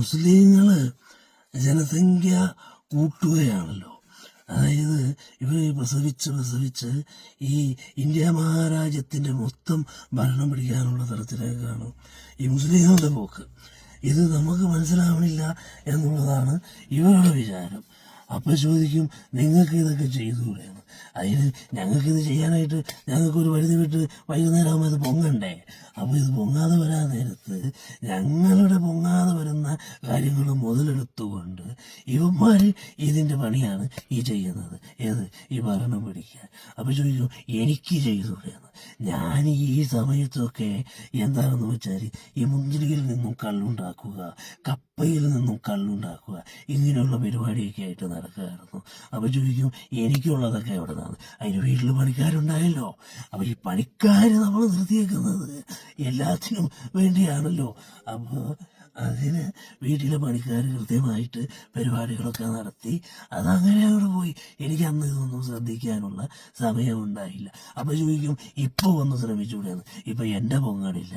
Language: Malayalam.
മുസ്ലിങ്ങൾ ജനസംഖ്യ കൂട്ടുകയാണല്ലോ. അതായത് ഇവർ പ്രസവിച്ച് ഈ ഇന്ത്യ മഹാരാജ്യത്തിൻ്റെ മൊത്തം ഭരണം പിടിക്കാനുള്ള തരത്തിലേക്കാണ് ഈ മുസ്ലിങ്ങളുടെ പോക്ക്. ഇത് നമുക്ക് മനസ്സിലാവണില്ല എന്നുള്ളതാണ് ഇവരുടെ വിചാരം. അപ്പം ചോദിക്കും, നിങ്ങൾക്ക് ഇതൊക്കെ ചെയ്തുകൂടെയാണ്? അതിന് ഞങ്ങൾക്കിത് ചെയ്യാനായിട്ട് ഞങ്ങൾക്കൊരു പരിധി വിട്ട് വൈകുന്നേരം ആകുമ്പോൾ ഇത് പൊങ്ങണ്ടേ? അപ്പോൾ ഇത് പൊങ്ങാതെ വരാൻ നേരത്ത് ഞങ്ങളുടെ പൊങ്ങാതെ വരുന്ന കാര്യങ്ങൾ മുതലെടുത്തുകൊണ്ട് ഇവന്മാർ ഇതിൻ്റെ പണിയാണ് ഈ ചെയ്യുന്നത്. ഏത്? ഈ ഭരണം പിടിക്കാൻ. അപ്പോൾ ചോദിക്കും, എനിക്ക് ചെയ്തുകൂടെയാണ്? ഞാൻ ഈ സമയത്തൊക്കെ എന്താണെന്ന് വെച്ചാൽ ഈ മുന്തിരിയിൽ നിന്നും കള്ളുണ്ടാക്കുക, കപ്പയിൽ നിന്നും കള്ളുണ്ടാക്കുക, ഇങ്ങനെയുള്ള പരിപാടിയൊക്കെ ആയിട്ട് നടക്കുകയായിരുന്നു. അപ്പോൾ ചോദിക്കും, എനിക്കുള്ളതൊക്കെ എവിടെ നിന്നാണ്? അതിന് വീട്ടിൽ പണിക്കാരുണ്ടായല്ലോ. അപ്പോൾ ഈ പണിക്കാർ നമ്മൾ നിർത്തിയേക്കുന്നത് എല്ലാത്തിനും വേണ്ടിയാണല്ലോ. അപ്പോൾ അതിന് വീട്ടിലെ പണിക്കാർ കൃത്യമായിട്ട് പരിപാടികളൊക്കെ നടത്തി അതങ്ങനെ അവിടെ പോയി. എനിക്ക് അന്ന് ഇതൊന്നും ശ്രദ്ധിക്കാനുള്ള സമയമുണ്ടായില്ല. അപ്പോൾ ചോദിക്കും, ഇപ്പോൾ ഒന്ന് ശ്രമിച്ചുകൂടെയെന്ന്? ഇപ്പം എൻ്റെ പൊങ്ങടില്ല,